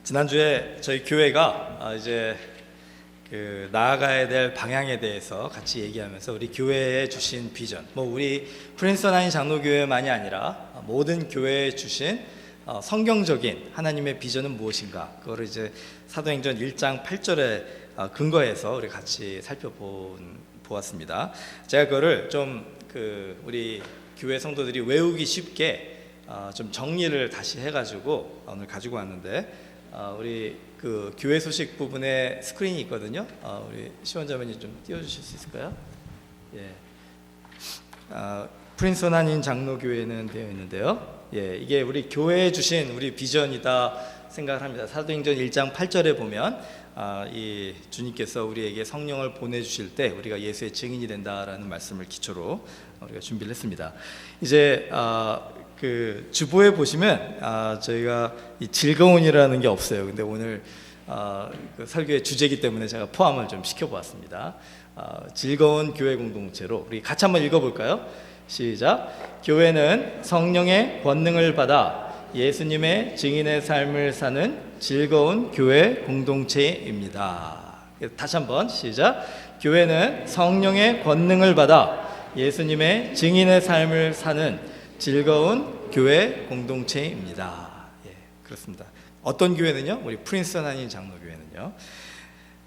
지난주에 저희 교회가 이제 나아가야 될 방향에 대해서 같이 얘기하면서 우리 교회에 주신 비전, 우리 프린스턴 한인 장로교회만이 아니라 모든 교회에 주신 성경적인 하나님의 비전은 무엇인가, 그거를 이제 사도행전 1장 8절에 근거해서 우리 같이 살펴보았습니다. 제가 그거를 좀 우리 교회 성도들이 외우기 쉽게 좀 정리를 다시 해가지고 오늘 가지고 왔는데, 우리 그 교회 소식 부분에 스크린이 있거든요. 우리 시원자매님 좀 띄워주실 수 있을까요? 예. 프린스턴 한인 장로교회는 되어 있는데요. 예, 이게 우리 교회에 주신 우리 비전이다 생각을 합니다. 사도행전 1장 8절에 보면 이 주님께서 우리에게 성령을 보내주실 때 우리가 예수의 증인이 된다라는 말씀을 기초로 우리가 준비를 했습니다. 이제 그 주보에 보시면 저희가 이 즐거운이라는 게 없어요. 근데 오늘 그 설교의 주제이기 때문에 제가 포함을 좀 시켜보았습니다. 즐거운 교회 공동체로 우리 같이 한번 읽어볼까요? 시작. 교회는 성령의 권능을 받아 예수님의 증인의 삶을 사는 즐거운 교회 공동체입니다. 다시 한번 시작. 교회는 성령의 권능을 받아 예수님의 증인의 삶을 사는 즐거운 교회 공동체입니다. 예, 그렇습니다. 어떤 교회는요? 우리 프린스턴 한인 장로교회는요.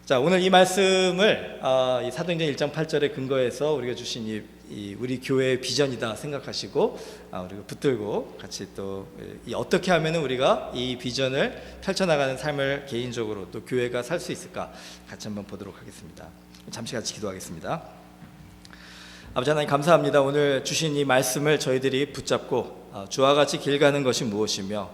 자, 오늘 이 말씀을 이 사도행전 1장 8절에 근거해서 우리가 주신 이 우리 교회의 비전이다 생각하시고 우리가 붙들고 같이 또 어떻게 하면 우리가 이 비전을 펼쳐나가는 삶을 개인적으로 또 교회가 살 수 있을까 같이 한번 보도록 하겠습니다. 잠시 같이 기도하겠습니다. 아버지 하나님 감사합니다. 오늘 주신 이 말씀을 저희들이 붙잡고 주와 같이 길 가는 것이 무엇이며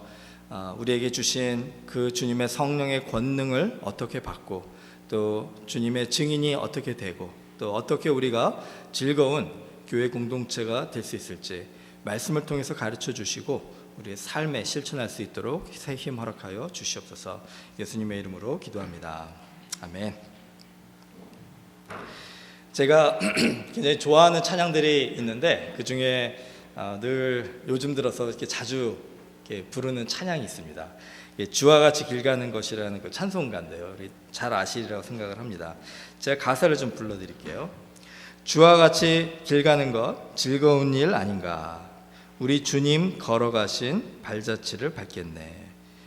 우리에게 주신 그 주님의 성령의 권능을 어떻게 받고 또 주님의 증인이 어떻게 되고 또 어떻게 우리가 즐거운 교회 공동체가 될 수 있을지 말씀을 통해서 가르쳐 주시고 우리의 삶에 실천할 수 있도록 새 힘 허락하여 주시옵소서. 예수님의 이름으로 기도합니다. 아멘. 제가 굉장히 좋아하는 찬양들이 있는데 그 중에 늘 요즘 들어서 이렇게 자주 이렇게 부르는 찬양이 있습니다. 주와 같이 길 가는 것이라는 그 찬송가인데요. 우리 잘 아시리라고 생각을 합니다. 제가 가사를 좀 불러드릴게요. 주와 같이 길 가는 것 즐거운 일 아닌가. 우리 주님 걸어가신 발자취를 밟겠네.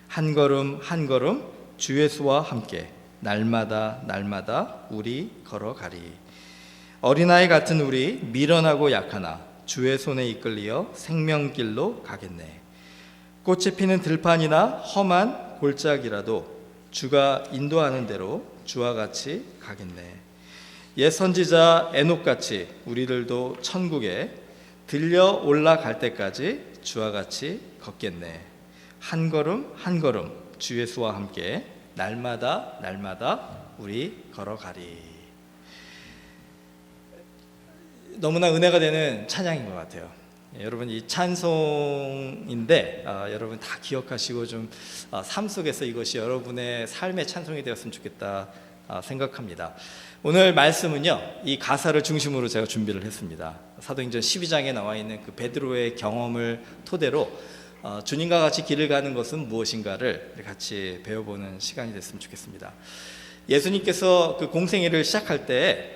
한 걸음 한 걸음 주 예수와 함께 날마다 날마다 우리 걸어가리. 어린아이 같은 우리 미련하고 약하나 주의 손에 이끌리어 생명길로 가겠네. 꽃이 피는 들판이나 험한 골짜기라도 주가 인도하는 대로 주와 같이 가겠네. 옛 선지자 에녹같이 우리들도 천국에 들려 올라갈 때까지 주와 같이 걷겠네. 한 걸음 한 걸음 주 예수와 함께 날마다 날마다 우리 걸어가리. 너무나 은혜가 되는 찬양인 것 같아요. 여러분 이 찬송인데 여러분 다 기억하시고 좀 삶 속에서 이것이 여러분의 삶의 찬송이 되었으면 좋겠다 생각합니다. 오늘 말씀은요, 이 가사를 중심으로 제가 준비를 했습니다. 사도행전 12장에 나와 있는 그 베드로의 경험을 토대로 주님과 같이 길을 가는 것은 무엇인가를 같이 배워보는 시간이 됐으면 좋겠습니다. 예수님께서 그 공생애를 시작할 때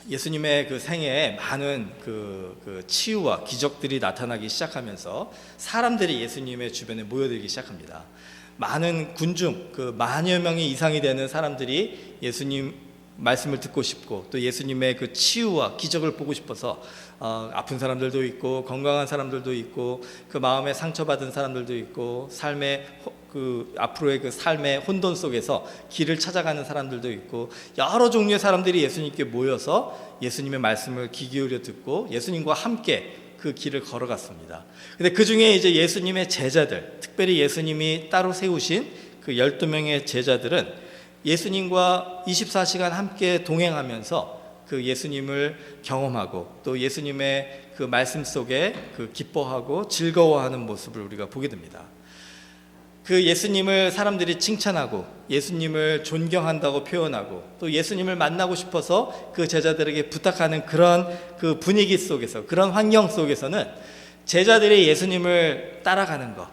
예수님의 그 생애에 많은 그 치유와 기적들이 나타나기 시작하면서 사람들이 예수님의 주변에 모여들기 시작합니다. 많은 군중, 그 만여 명이 이상이 되는 사람들이 예수님 말씀을 듣고 싶고 또 예수님의 그 치유와 기적을 보고 싶어서 아픈 사람들도 있고 건강한 사람들도 있고 그 마음에 상처받은 사람들도 있고 삶의 앞으로의 그 삶의 혼돈 속에서 길을 찾아가는 사람들도 있고 여러 종류의 사람들이 예수님께 모여서 예수님의 말씀을 귀 기울여 듣고 예수님과 함께 그 길을 걸어갔습니다. 근데 그 중에 이제 예수님의 제자들, 특별히 예수님이 따로 세우신 그 12명의 제자들은 예수님과 24시간 함께 동행하면서 그 예수님을 경험하고 또 예수님의 그 말씀 속에 그 기뻐하고 즐거워하는 모습을 우리가 보게 됩니다. 그 예수님을 사람들이 칭찬하고 예수님을 존경한다고 표현하고 또 예수님을 만나고 싶어서 그 제자들에게 부탁하는 그런 그 분위기 속에서, 그런 환경 속에서는 제자들이 예수님을 따라가는 것,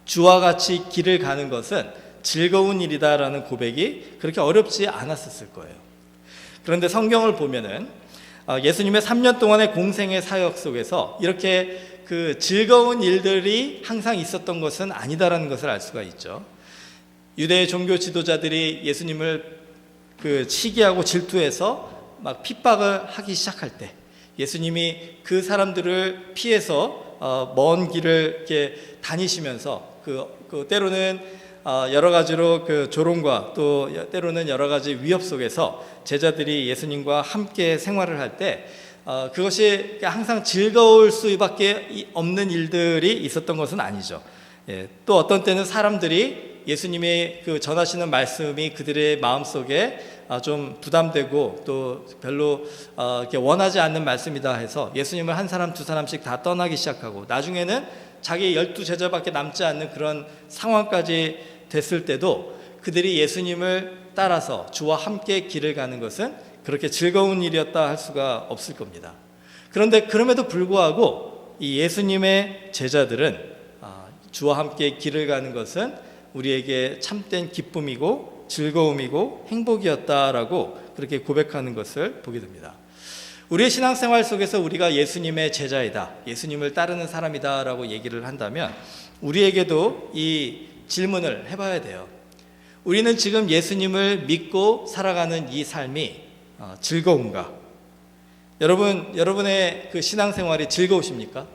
주와 같이 길을 가는 것은 즐거운 일이다라는 고백이 그렇게 어렵지 않았을 거예요. 그런데 성경을 보면은 예수님의 3년 동안의 공생의 사역 속에서 이렇게 그 즐거운 일들이 항상 있었던 것은 아니다라는 것을 알 수가 있죠. 유대 종교 지도자들이 예수님을 그 시기하고 질투해서 막 핍박을 하기 시작할 때 예수님이 그 사람들을 피해서 먼 길을 이렇게 다니시면서 그 때로는 여러 가지로 그 조롱과 또 때로는 여러 가지 위협 속에서 제자들이 예수님과 함께 생활을 할 때 그것이 항상 즐거울 수밖에 없는 일들이 있었던 것은 아니죠. 또 어떤 때는 사람들이 예수님의 그 전하시는 말씀이 그들의 마음속에 좀 부담되고 또 별로 이렇게 원하지 않는 말씀이다 해서 예수님을 한 사람 두 사람씩 다 떠나기 시작하고 나중에는 자기 12제자밖에 남지 않는 그런 상황까지 됐을 때도 그들이 예수님을 따라서 주와 함께 길을 가는 것은 그렇게 즐거운 일이었다 할 수가 없을 겁니다. 그런데 그럼에도 불구하고 이 예수님의 제자들은 주와 함께 길을 가는 것은 우리에게 참된 기쁨이고 즐거움이고 행복이었다라고 그렇게 고백하는 것을 보게 됩니다. 우리의 신앙생활 속에서 우리가 예수님의 제자이다, 예수님을 따르는 사람이다라고 얘기를 한다면 우리에게도 이 질문을 해봐야 돼요. 우리는 지금 예수님을 믿고 살아가는 이 삶이 즐거운가? 여러분의 그 신앙생활이 즐거우십니까?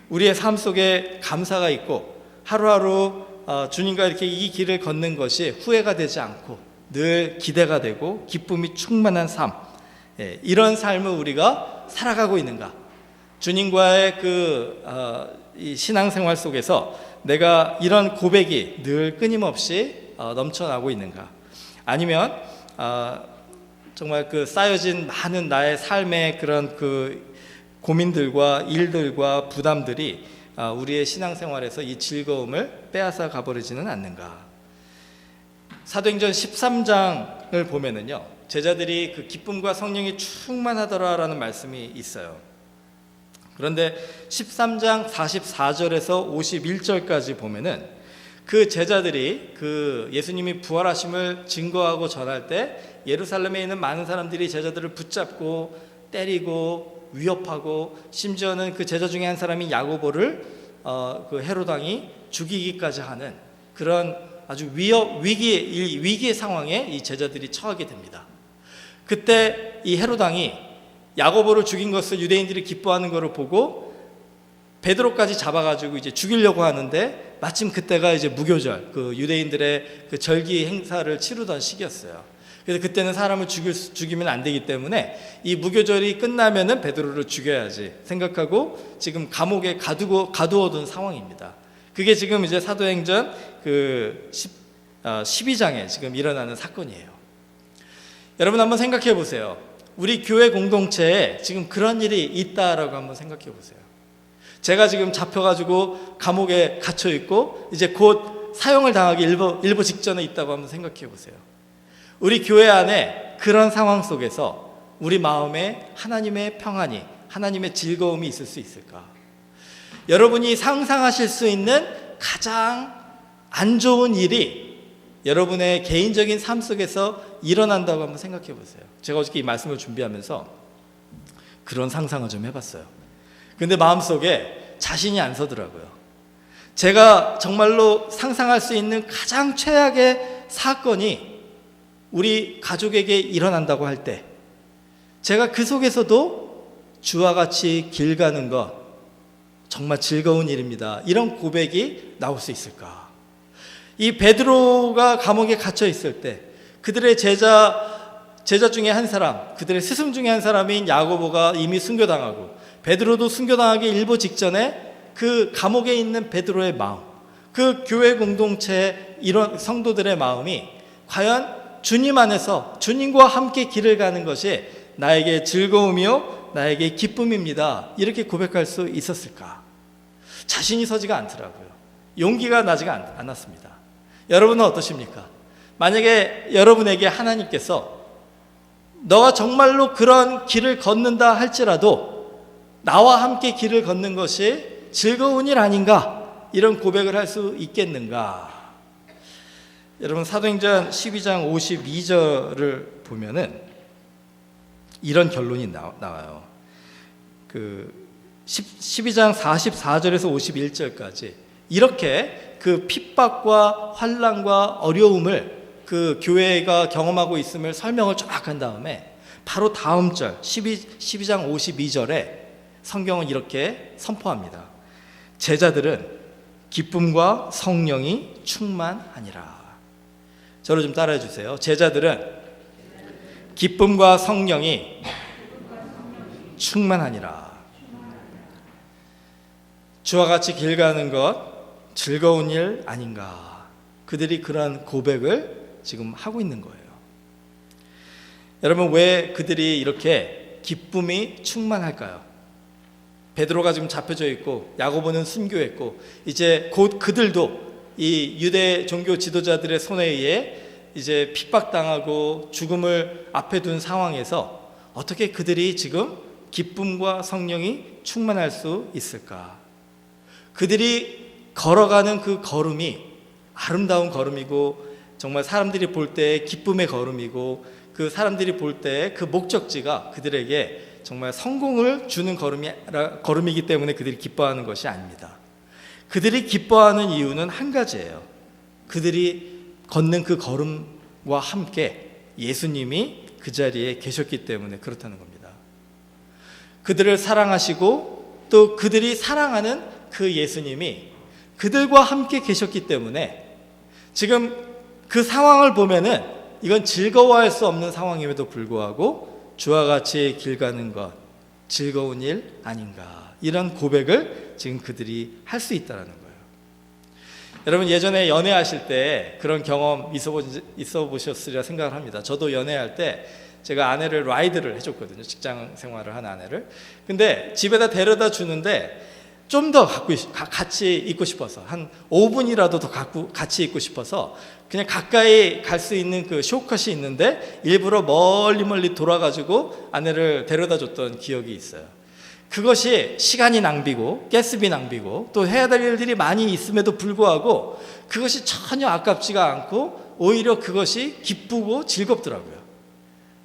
우리의 삶 속에 감사가 있고 하루하루 주님과 이렇게 이 길을 걷는 것이 후회가 되지 않고 늘 기대가 되고 기쁨이 충만한 삶, 이런 삶을 우리가 살아가고 있는가? 주님과의 이 신앙생활 속에서 내가 이런 고백이 늘 끊임없이 넘쳐나고 있는가? 아니면 정말 그 쌓여진 많은 나의 삶의 그런 그 고민들과 일들과 부담들이 우리의 신앙생활에서 이 즐거움을 빼앗아 가버리지는 않는가? 사도행전 13장을 보면은요, 제자들이 그 기쁨과 성령이 충만하더라라는 말씀이 있어요. 그런데 13장 44절에서 51절까지 보면은 그 제자들이 그 예수님이 부활하심을 증거하고 전할 때 예루살렘에 있는 많은 사람들이 제자들을 붙잡고 때리고 위협하고 심지어는 그 제자 중에 한 사람인 야고보를 그 헤롯 왕이 죽이기까지 하는 그런 아주 위기의 상황에 이 제자들이 처하게 됩니다. 그때 이 헤롯 왕이 야고보를 죽인 것을 유대인들이 기뻐하는 것을 보고 베드로까지 잡아가지고 이제 죽이려고 하는데 마침 그때가 이제 무교절, 그 유대인들의 그 절기 행사를 치르던 시기였어요. 그래서 그때는 사람을 죽이면 안 되기 때문에 이 무교절이 끝나면은 베드로를 죽여야지 생각하고 지금 감옥에 가두어둔 상황입니다. 그게 지금 이제 사도행전 그 12장에 지금 일어나는 사건이에요. 여러분 한번 생각해 보세요. 우리 교회 공동체에 지금 그런 일이 있다라고 한번 생각해 보세요. 제가 지금 잡혀가지고 감옥에 갇혀 있고 이제 곧 사형을 당하기 일보 직전에 있다고 한번 생각해 보세요. 우리 교회 안에 그런 상황 속에서 우리 마음에 하나님의 평안이, 하나님의 즐거움이 있을 수 있을까? 여러분이 상상하실 수 있는 가장 안 좋은 일이 여러분의 개인적인 삶 속에서 일어난다고 한번 생각해 보세요. 제가 어저께 이 말씀을 준비하면서 그런 상상을 좀 해봤어요. 근데 마음속에 자신이 안 서더라고요. 제가 정말로 상상할 수 있는 가장 최악의 사건이 우리 가족에게 일어난다고 할 때 제가 그 속에서도 주와 같이 길 가는 것 정말 즐거운 일입니다. 이런 고백이 나올 수 있을까? 이 베드로가 감옥에 갇혀 있을 때 그들의 제자 중에 한 사람, 그들의 스승 중에 한 사람인 야고보가 이미 순교당하고 베드로도 순교당하기 일보 직전에 그 감옥에 있는 베드로의 마음, 그 교회 공동체 이런 성도들의 마음이 과연 주님 안에서 주님과 함께 길을 가는 것이 나에게 즐거움이요 나에게 기쁨입니다. 이렇게 고백할 수 있었을까? 자신이 서지가 않더라고요. 용기가 나지가 않았습니다. 여러분은 어떠십니까? 만약에 여러분에게 하나님께서 너가 정말로 그런 길을 걷는다 할지라도 나와 함께 길을 걷는 것이 즐거운 일 아닌가? 이런 고백을 할 수 있겠는가? 여러분 사도행전 12장 52절을 보면은 이런 결론이 나와요. 그 12장 44절에서 51절까지 이렇게 그 핍박과 환난과 어려움을 그 교회가 경험하고 있음을 설명을 쫙 한 다음에 바로 다음 절 12장 52절에 성경은 이렇게 선포합니다. 제자들은 기쁨과 성령이 충만하니라. 저를 좀 따라해 주세요. 제자들은 기쁨과 성령이 충만하니라. 주와 같이 길 가는 것 즐거운 일 아닌가. 그들이 그러한 고백을 지금 하고 있는 거예요. 여러분, 왜 그들이 이렇게 기쁨이 충만할까요? 베드로가 지금 잡혀져 있고 야고보는 순교했고 이제 곧 그들도 이 유대 종교 지도자들의 손에 의해 이제 핍박당하고 죽음을 앞에 둔 상황에서 어떻게 그들이 지금 기쁨과 성령이 충만할 수 있을까? 그들이 걸어가는 그 걸음이 아름다운 걸음이고 정말 사람들이 볼 때 기쁨의 걸음이고 그 사람들이 볼 때 그 목적지가 그들에게 정말 성공을 주는 걸음이기 때문에 그들이 기뻐하는 것이 아닙니다. 그들이 기뻐하는 이유는 한 가지예요. 그들이 걷는 그 걸음과 함께 예수님이 그 자리에 계셨기 때문에 그렇다는 겁니다. 그들을 사랑하시고 또 그들이 사랑하는 그 예수님이 그들과 함께 계셨기 때문에 지금 그 상황을 보면은 이건 즐거워할 수 없는 상황임에도 불구하고 주와 같이 길 가는 것 즐거운 일 아닌가, 이런 고백을 지금 그들이 할 수 있다는 거예요. 여러분, 예전에 연애하실 때 그런 경험 있어 보셨으리라 생각을 합니다. 저도 연애할 때 제가 아내를 라이드를 해줬거든요. 직장 생활을 한 아내를. 근데 집에다 데려다 주는데 좀 더 같이 있고 싶어서 한 5분이라도 더 같이 있고 싶어서 그냥 가까이 갈 수 있는 그 쇼컷이 있는데 일부러 멀리 돌아가지고 아내를 데려다 줬던 기억이 있어요. 그것이 시간이 낭비고 가스비 낭비고 또 해야 될 일들이 많이 있음에도 불구하고 그것이 전혀 아깝지가 않고 오히려 그것이 기쁘고 즐겁더라고요.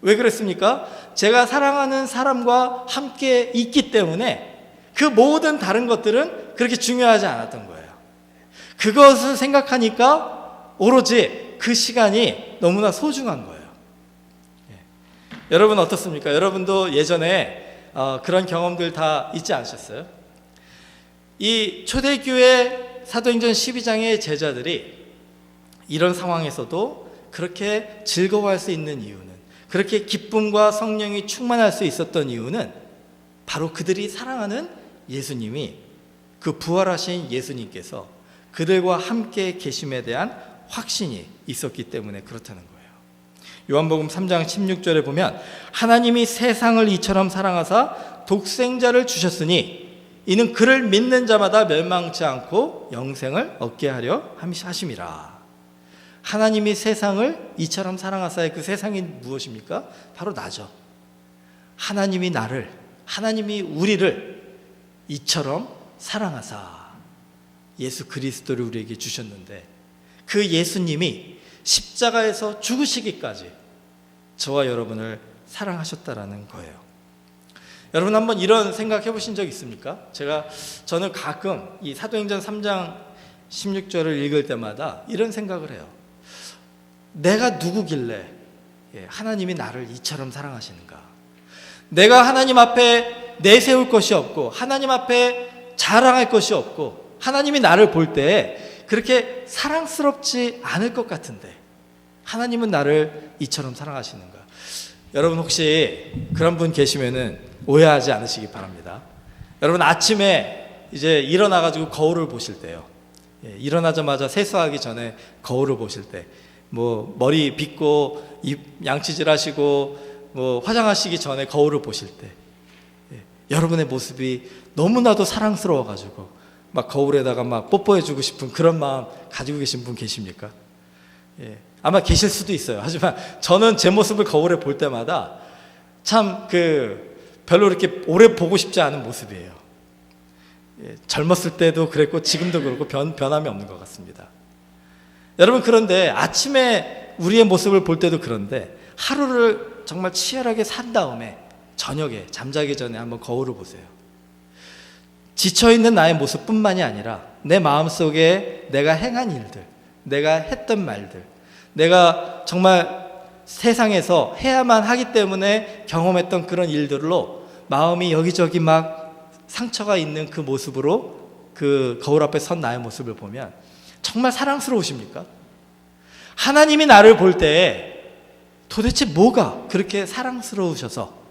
왜 그랬습니까? 제가 사랑하는 사람과 함께 있기 때문에 그 모든 다른 것들은 그렇게 중요하지 않았던 거예요. 그것을 생각하니까 오로지 그 시간이 너무나 소중한 거예요. 여러분 어떻습니까? 여러분도 예전에 그런 경험들 다 있지 않으셨어요? 이 초대교회 사도행전 12장의 제자들이 이런 상황에서도 그렇게 즐거워할 수 있는 이유는, 그렇게 기쁨과 성령이 충만할 수 있었던 이유는 바로 그들이 사랑하는 예수님이, 그 부활하신 예수님께서 그들과 함께 계심에 대한 확신이 있었기 때문에 그렇다는 거예요. 요한복음 3장 16절에 보면 하나님이 세상을 이처럼 사랑하사 독생자를 주셨으니 이는 그를 믿는 자마다 멸망치 않고 영생을 얻게 하려 하심이라. 하나님이 세상을 이처럼 사랑하사의 그 세상이 무엇입니까? 바로 나죠. 하나님이 나를, 하나님이 우리를 이처럼 사랑하사 예수 그리스도를 우리에게 주셨는데 그 예수님이 십자가에서 죽으시기까지 저와 여러분을 사랑하셨다라는 거예요. 여러분 한번 이런 생각 해보신 적 있습니까? 저는 가끔 이 사도행전 3장 16절을 읽을 때마다 이런 생각을 해요. 내가 누구길래 하나님이 나를 이처럼 사랑하시는가? 내가 하나님 앞에 내세울 것이 없고 하나님 앞에 자랑할 것이 없고 하나님이 나를 볼 때 그렇게 사랑스럽지 않을 것 같은데 하나님은 나를 이처럼 사랑하시는가? 여러분 혹시 그런 분 계시면은 오해하지 않으시기 바랍니다. 여러분 아침에 이제 일어나가지고 거울을 보실 때요, 일어나자마자 세수하기 전에 거울을 보실 때, 뭐 머리 빗고 입 양치질 하시고 뭐 화장하시기 전에 거울을 보실 때 여러분의 모습이 너무나도 사랑스러워가지고 막 거울에다가 막 뽀뽀해주고 싶은 그런 마음 가지고 계신 분 계십니까? 아마 계실 수도 있어요. 하지만 저는 제 모습을 거울에 볼 때마다 참 별로 이렇게 오래 보고 싶지 않은 모습이에요. 젊었을 때도 그랬고 지금도 그렇고 변함이 없는 것 같습니다. 여러분, 그런데 아침에 우리의 모습을 볼 때도 그런데 하루를 정말 치열하게 산 다음에 저녁에 잠자기 전에 한번 거울을 보세요. 지쳐있는 나의 모습뿐만이 아니라 내 마음속에 내가 행한 일들, 내가 했던 말들, 내가 정말 세상에서 해야만 하기 때문에 경험했던 그런 일들로 마음이 여기저기 막 상처가 있는 그 모습으로 그 거울 앞에 선 나의 모습을 보면 정말 사랑스러우십니까? 하나님이 나를 볼 때 도대체 뭐가 그렇게 사랑스러우셔서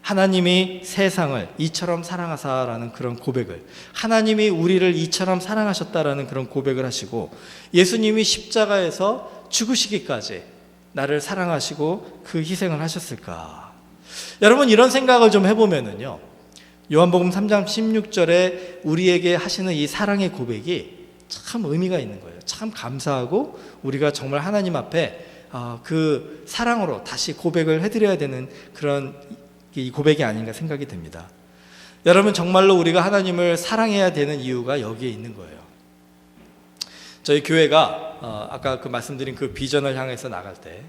하나님이 세상을 이처럼 사랑하사라는 그런 고백을, 하나님이 우리를 이처럼 사랑하셨다라는 그런 고백을 하시고 예수님이 십자가에서 죽으시기까지 나를 사랑하시고 그 희생을 하셨을까? 여러분, 이런 생각을 좀 해보면은요, 요한복음 3장 16절에 우리에게 하시는 이 사랑의 고백이 참 의미가 있는 거예요. 참 감사하고 우리가 정말 하나님 앞에 그 사랑으로 다시 고백을 해드려야 되는 그런 이 고백이 아닌가 생각이 됩니다. 여러분, 정말로 우리가 하나님을 사랑해야 되는 이유가 여기에 있는 거예요. 저희 교회가 아까 그 말씀드린 그 비전을 향해서 나갈 때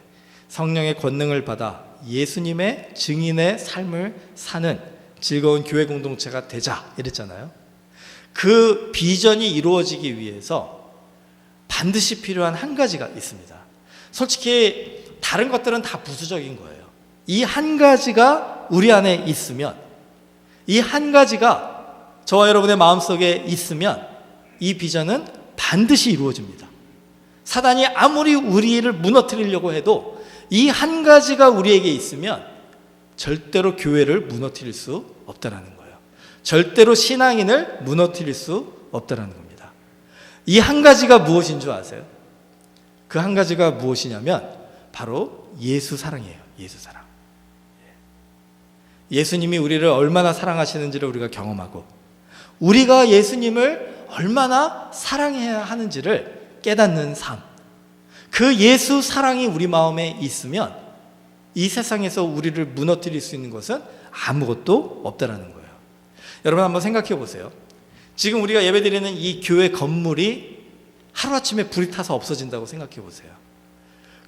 성령의 권능을 받아 예수님의 증인의 삶을 사는 즐거운 교회 공동체가 되자 이랬잖아요. 그 비전이 이루어지기 위해서 반드시 필요한 한 가지가 있습니다. 솔직히 다른 것들은 다 부수적인 거예요. 이 한 가지가 우리 안에 있으면, 이 한 가지가 저와 여러분의 마음속에 있으면 이 비전은 반드시 이루어집니다. 사단이 아무리 우리를 무너뜨리려고 해도 이 한 가지가 우리에게 있으면 절대로 교회를 무너뜨릴 수 없다라는 거예요. 절대로 신앙인을 무너뜨릴 수 없다라는 겁니다. 이 한 가지가 무엇인 줄 아세요? 그 한 가지가 무엇이냐면 바로 예수 사랑이에요. 예수 사랑. 예수님이 우리를 얼마나 사랑하시는지를 우리가 경험하고 우리가 예수님을 얼마나 사랑해야 하는지를 깨닫는 삶, 그 예수 사랑이 우리 마음에 있으면 이 세상에서 우리를 무너뜨릴 수 있는 것은 아무것도 없다라는 거예요. 여러분, 한번 생각해 보세요. 지금 우리가 예배드리는 이 교회 건물이 하루아침에 불이 타서 없어진다고 생각해 보세요.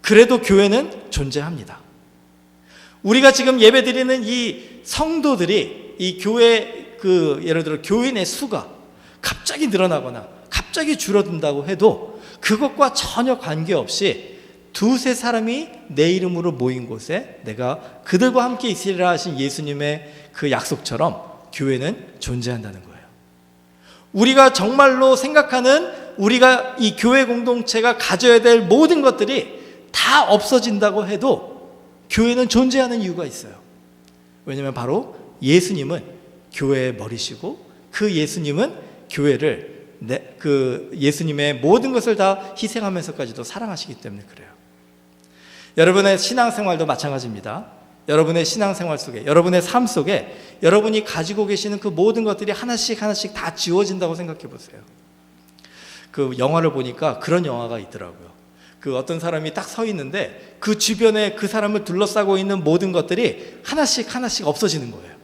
그래도 교회는 존재합니다. 우리가 지금 예배드리는 이 성도들이, 이 교회 예를 들어 교인의 수가 갑자기 늘어나거나 갑자기 줄어든다고 해도 그것과 전혀 관계없이 두세 사람이 내 이름으로 모인 곳에 내가 그들과 함께 있으리라 하신 예수님의 그 약속처럼 교회는 존재한다는 거예요. 우리가 정말로 생각하는 우리가 이 교회 공동체가 가져야 될 모든 것들이 다 없어진다고 해도 교회는 존재하는 이유가 있어요. 왜냐하면 바로 예수님은 교회의 머리시고 그 예수님은 교회를 그 예수님의 모든 것을 다 희생하면서까지도 사랑하시기 때문에 그래요. 여러분의 신앙생활도 마찬가지입니다. 여러분의 신앙생활 속에, 여러분의 삶 속에 여러분이 가지고 계시는 그 모든 것들이 하나씩 하나씩 다 지워진다고 생각해 보세요. 그 영화를 보니까 그런 영화가 있더라고요. 그 어떤 사람이 딱 서 있는데 그 주변에 그 사람을 둘러싸고 있는 모든 것들이 하나씩 하나씩 없어지는 거예요.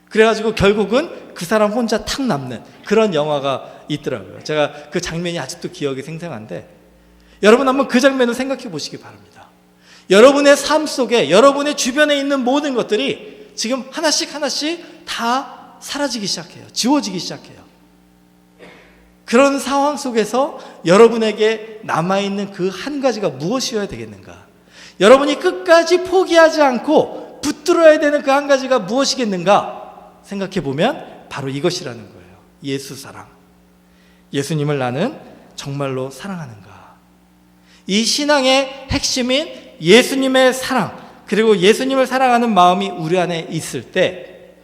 그래가지고 결국은 그 사람 혼자 탁 남는 그런 영화가 있더라고요. 제가 그 장면이 아직도 기억이 생생한데 여러분 한번 그 장면을 생각해 보시기 바랍니다. 여러분의 삶 속에 여러분의 주변에 있는 모든 것들이 지금 하나씩 하나씩 다 사라지기 시작해요. 지워지기 시작해요. 그런 상황 속에서 여러분에게 남아있는 그 한 가지가 무엇이어야 되겠는가? 여러분이 끝까지 포기하지 않고 붙들어야 되는 그 한 가지가 무엇이겠는가? 생각해 보면 바로 이것이라는 거예요. 예수 사랑. 예수님을 나는 정말로 사랑하는가? 이 신앙의 핵심인 예수님의 사랑, 그리고 예수님을 사랑하는 마음이 우리 안에 있을 때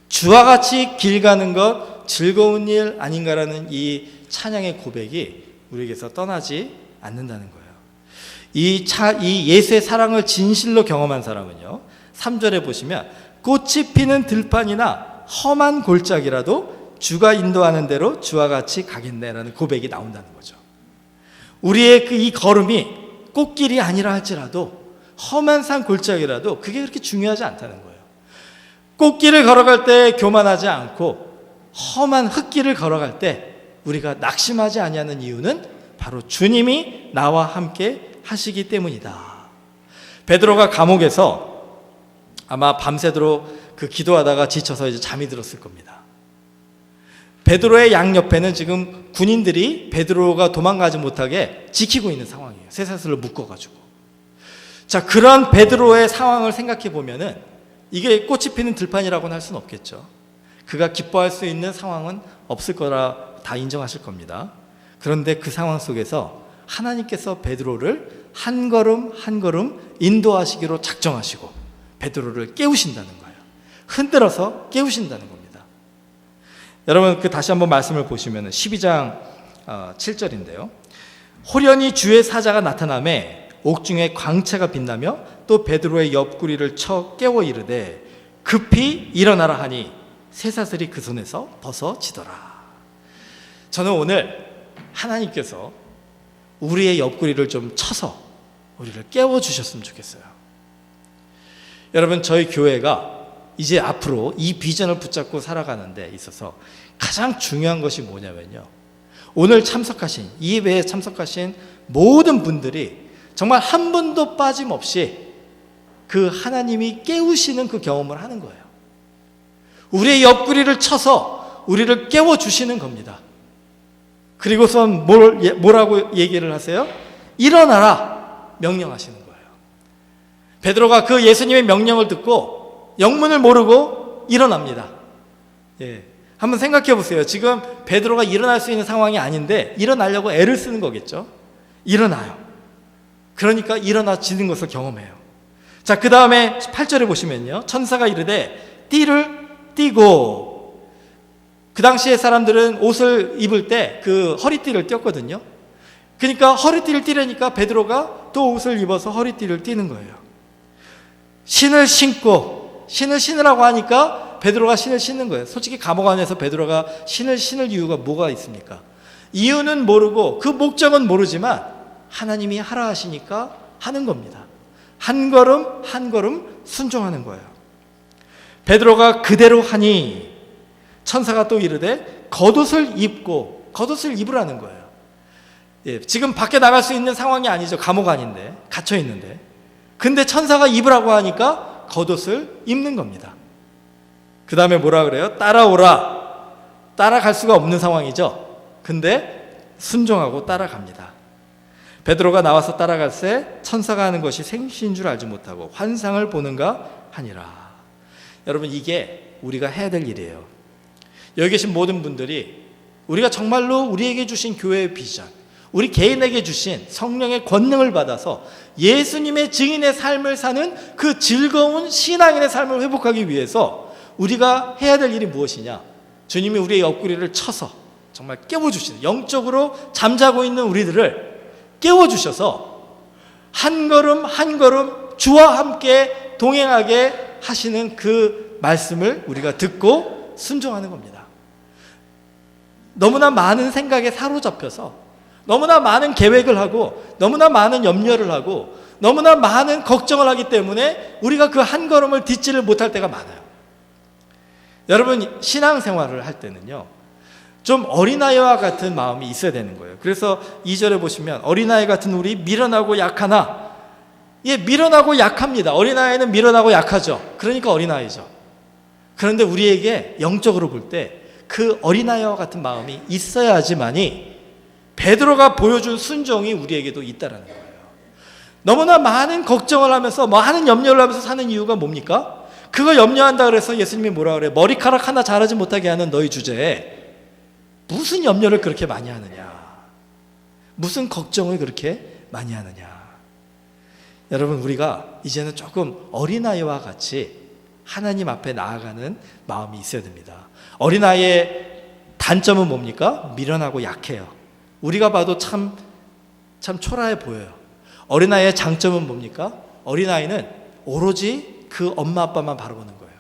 주와 같이 길 가는 것 즐거운 일 아닌가라는 이 찬양의 고백이 우리에게서 떠나지 않는다는 거예요. 이 예수의 사랑을 진실로 경험한 사람은요, 3절에 보시면 꽃이 피는 들판이나 험한 골짜기라도 주가 인도하는 대로 주와 같이 가겠네라는 고백이 나온다는 거죠. 우리의 이 걸음이 꽃길이 아니라 할지라도 험한 산 골짜기라도 그게 그렇게 중요하지 않다는 거예요. 꽃길을 걸어갈 때 교만하지 않고 험한 흙길을 걸어갈 때 우리가 낙심하지 아니하는 이유는 바로 주님이 나와 함께 하시기 때문이다. 베드로가 감옥에서 아마 밤새도록 그 기도하다가 지쳐서 이제 잠이 들었을 겁니다. 베드로의 양옆에는 지금 군인들이 베드로가 도망가지 못하게 지키고 있는 상황이에요. 쇠사슬로 묶어가지고. 자, 그런 베드로의 상황을 생각해 보면은 이게 꽃이 피는 들판이라고는 할 수는 없겠죠. 그가 기뻐할 수 있는 상황은 없을 거라 다 인정하실 겁니다. 그런데 그 상황 속에서 하나님께서 베드로를 한 걸음 한 걸음 인도하시기로 작정하시고 베드로를 깨우신다는 거예요. 흔들어서 깨우신다는 겁니다. 여러분, 그 다시 한번 말씀을 보시면 12장 7절인데요. 호련히 주의 사자가 나타나매 옥중에 광채가 빛나며 또 베드로의 옆구리를 쳐 깨워 이르되 급히 일어나라 하니 쇠사슬이 그 손에서 벗어지더라. 저는 오늘 하나님께서 우리의 옆구리를 좀 쳐서 우리를 깨워주셨으면 좋겠어요. 여러분, 저희 교회가 이제 앞으로 이 비전을 붙잡고 살아가는 데 있어서 가장 중요한 것이 뭐냐면요, 오늘 참석하신, 이 예배에 참석하신 모든 분들이 정말 한 분도 빠짐없이 그 하나님이 깨우시는 그 경험을 하는 거예요. 우리의 옆구리를 쳐서 우리를 깨워주시는 겁니다. 그리고선 뭐라고 얘기를 하세요? 일어나라 명령하시는 거예요. 베드로가 그 예수님의 명령을 듣고 영문을 모르고 일어납니다. 한번 생각해 보세요. 지금 베드로가 일어날 수 있는 상황이 아닌데 일어나려고 애를 쓰는 거겠죠. 일어나요. 그러니까 일어나지는 것을 경험해요. 자, 그 다음에 8절에 보시면요, 천사가 이르되 띠를 띠고, 그 당시에 사람들은 옷을 입을 때 그 허리띠를 띄었거든요. 그러니까 허리띠를 띠려니까 베드로가 또 옷을 입어서 허리띠를 띠는 거예요. 신을 신고, 신을 신으라고 하니까 베드로가 신을 신는 거예요. 솔직히 감옥 안에서 베드로가 신을 신을 이유가 뭐가 있습니까? 이유는 모르고 그 목적은 모르지만 하나님이 하라 하시니까 하는 겁니다. 한 걸음 한 걸음 순종하는 거예요. 베드로가 그대로 하니 천사가 또 이르되 겉옷을 입고, 겉옷을 입으라는 거예요. 지금 밖에 나갈 수 있는 상황이 아니죠. 감옥 안인데, 갇혀 있는데. 근데 천사가 입으라고 하니까 겉옷을 입는 겁니다. 그 다음에 뭐라 그래요? 따라오라. 따라갈 수가 없는 상황이죠. 근데 순종하고 따라갑니다. 베드로가 나와서 따라갈새 천사가 하는 것이 생시인 줄 알지 못하고 환상을 보는가 하니라. 여러분, 이게 우리가 해야 될 일이에요. 여기 계신 모든 분들이 우리가 정말로 우리에게 주신 교회의 비전, 우리 개인에게 주신 성령의 권능을 받아서 예수님의 증인의 삶을 사는 그 즐거운 신앙인의 삶을 회복하기 위해서 우리가 해야 될 일이 무엇이냐? 주님이 우리의 옆구리를 쳐서 정말 깨워주시는, 영적으로 잠자고 있는 우리들을 깨워주셔서 한 걸음 한 걸음 주와 함께 동행하게 하시는 그 말씀을 우리가 듣고 순종하는 겁니다. 너무나 많은 생각에 사로잡혀서 너무나 많은 계획을 하고 너무나 많은 염려를 하고 너무나 많은 걱정을 하기 때문에 우리가 그 한 걸음을 딛지를 못할 때가 많아요. 여러분, 신앙생활을 할 때는요, 좀 어린아이와 같은 마음이 있어야 되는 거예요. 그래서 2절에 보시면 어린아이 같은 우리 미련하고 약하나, 미련하고 약합니다. 어린아이는 미련하고 약하죠. 그러니까 어린아이죠. 그런데 우리에게 영적으로 볼 때 그 어린아이와 같은 마음이 있어야지만이 베드로가 보여준 순종이 우리에게도 있다라는 거예요. 너무나 많은 걱정을 하면서 많은 염려를 하면서 사는 이유가 뭡니까? 그거 염려한다 그래서 예수님이 뭐라 그래요? 머리카락 하나 자라지 못하게 하는 너희 주제에 무슨 염려를 그렇게 많이 하느냐? 무슨 걱정을 그렇게 많이 하느냐? 여러분, 우리가 이제는 조금 어린아이와 같이 하나님 앞에 나아가는 마음이 있어야 됩니다. 어린아이의 단점은 뭡니까? 미련하고 약해요. 우리가 봐도 참 초라해 보여요. 어린아이의 장점은 뭡니까? 어린아이는 오로지 그 엄마 아빠만 바라보는 거예요.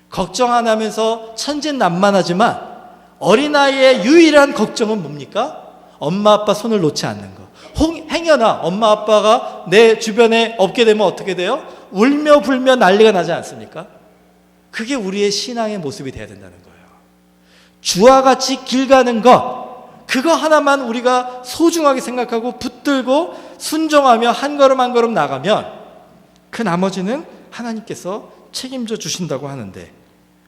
걱정 안 하면서 천진난만하지만 어린아이의 유일한 걱정은 뭡니까? 엄마 아빠 손을 놓지 않는 거. 행여나 엄마 아빠가 내 주변에 없게 되면 어떻게 돼요? 울며 불며 난리가 나지 않습니까? 그게 우리의 신앙의 모습이 돼야 된다는 거예요. 주와 같이 길 가는 것, 그거 하나만 우리가 소중하게 생각하고 붙들고 순종하며 한 걸음 한 걸음 나가면 그 나머지는 하나님께서 책임져 주신다고 하는데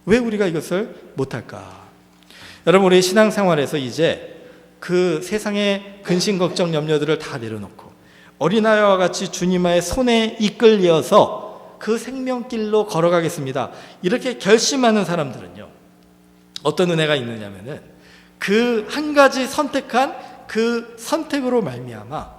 왜 우리가 이것을 못할까? 여러분, 우리 신앙생활에서 이제 그 세상의 근심 걱정 염려들을 다 내려놓고 어린아이와 같이 주님의 손에 이끌려서 그 생명길로 걸어가겠습니다, 이렇게 결심하는 사람들은요, 어떤 은혜가 있느냐면은 그 한 가지 선택한 그 선택으로 말미암아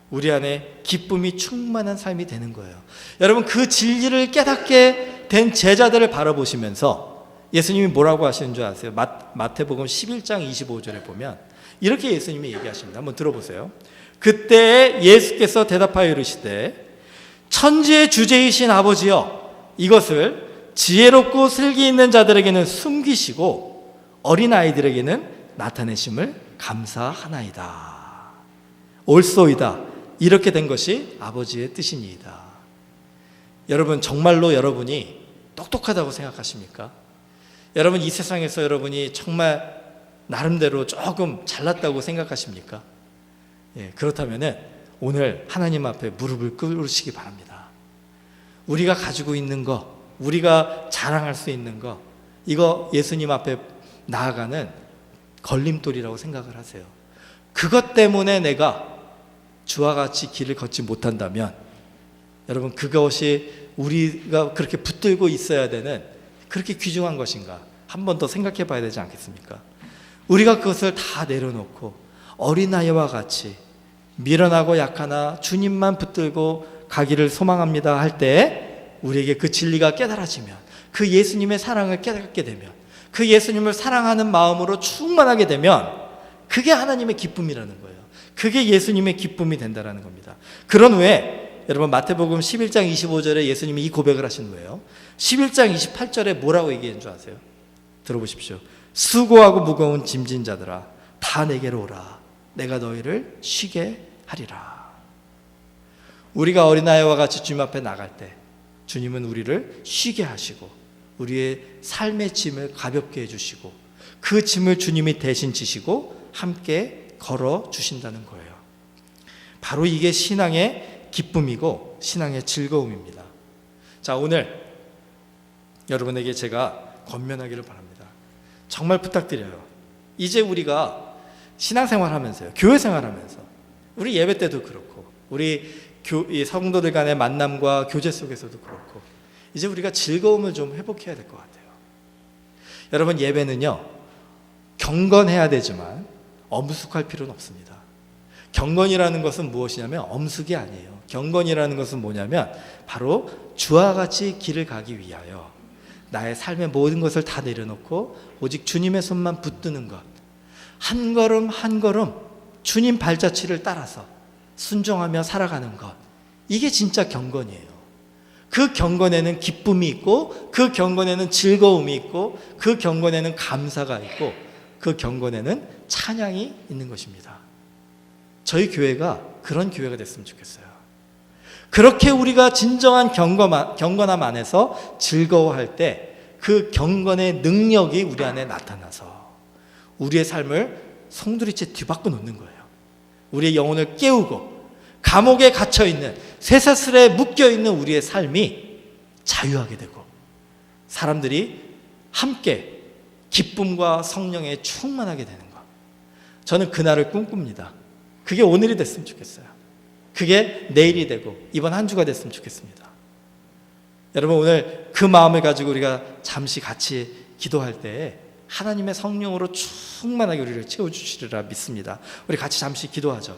우리 안에 기쁨이 충만한 삶이 되는 거예요. 여러분, 그 진리를 깨닫게 된 제자들을 바라보시면서 예수님이 뭐라고 하시는 줄 아세요? 마태복음 11장 25절에 보면 이렇게 예수님이 얘기하십니다. 한번 들어보세요. 그때 예수께서 대답하여 이르시되 천지의 주제이신 아버지여, 이것을 지혜롭고 슬기 있는 자들에게는 숨기시고 어린아이들에게는 나타내심을 감사하나이다. 옳소이다. 이렇게 된 것이 아버지의 뜻이니이다. 여러분, 정말로 여러분이 똑똑하다고 생각하십니까? 여러분, 이 세상에서 여러분이 정말 나름대로 조금 잘났다고 생각하십니까? 예, 그렇다면 오늘 하나님 앞에 무릎을 꿇으시기 바랍니다. 우리가 가지고 있는 거, 우리가 자랑할 수 있는 거, 이거 예수님 앞에 나아가는 걸림돌이라고 생각을 하세요. 그것 때문에 내가 주와 같이 길을 걷지 못한다면 여러분, 그것이 우리가 그렇게 붙들고 있어야 되는 그렇게 귀중한 것인가 한 번 더 생각해 봐야 되지 않겠습니까? 우리가 그것을 다 내려놓고 어린아이와 같이 미련하고 약하나 주님만 붙들고 가기를 소망합니다 할 때 우리에게 그 진리가 깨달아지면, 그 예수님의 사랑을 깨닫게 되면, 그 예수님을 사랑하는 마음으로 충만하게 되면 그게 하나님의 기쁨이라는 거예요. 그게 예수님의 기쁨이 된다는 겁니다. 그런 후에 여러분, 마태복음 11장 25절에 예수님이 이 고백을 하신 거예요. 11장 28절에 뭐라고 얘기한 줄 아세요? 들어보십시오. 수고하고 무거운 짐진 자들아, 다 내게로 오라. 내가 너희를 쉬게 하리라. 우리가 어린아이와 같이 주님 앞에 나갈 때 주님은 우리를 쉬게 하시고 우리의 삶의 짐을 가볍게 해주시고 그 짐을 주님이 대신 지시고 함께 걸어 주신다는 거예요. 바로 이게 신앙의 기쁨이고 신앙의 즐거움입니다. 자, 오늘 여러분에게 제가 권면하기를 바랍니다. 정말 부탁드려요. 이제 우리가 신앙생활 하면서요, 교회 생활하면서, 우리 예배 때도 그렇고 우리 성도들 간의 만남과 교제 속에서도 그렇고 이제 우리가 즐거움을 좀 회복해야 될 것 같아요. 여러분, 예배는요 경건해야 되지만 엄숙할 필요는 없습니다. 경건이라는 것은 무엇이냐면 엄숙이 아니에요. 경건이라는 것은 뭐냐면 바로 주와 같이 길을 가기 위하여 나의 삶의 모든 것을 다 내려놓고 오직 주님의 손만 붙드는 것, 한 걸음 한 걸음 주님 발자취를 따라서 순종하며 살아가는 것, 이게 진짜 경건이에요. 그 경건에는 기쁨이 있고 그 경건에는 즐거움이 있고 그 경건에는 감사가 있고 그 경건에는 찬양이 있는 것입니다. 저희 교회가 그런 교회가 됐으면 좋겠어요. 그렇게 우리가 진정한 경건함 안에서 즐거워할 때 그 경건의 능력이 우리 안에 나타나서 우리의 삶을 송두리째 뒤바꿔 놓는 거예요. 우리의 영혼을 깨우고 감옥에 갇혀있는, 쇠사슬에 묶여있는 우리의 삶이 자유하게 되고 사람들이 함께 기쁨과 성령에 충만하게 되는 것, 저는 그날을 꿈꿉니다. 그게 오늘이 됐으면 좋겠어요. 그게 내일이 되고 이번 한 주가 됐으면 좋겠습니다. 여러분, 오늘 그 마음을 가지고 우리가 잠시 같이 기도할 때 하나님의 성령으로 충만하게 우리를 채워주시리라 믿습니다. 우리 같이 잠시 기도하죠.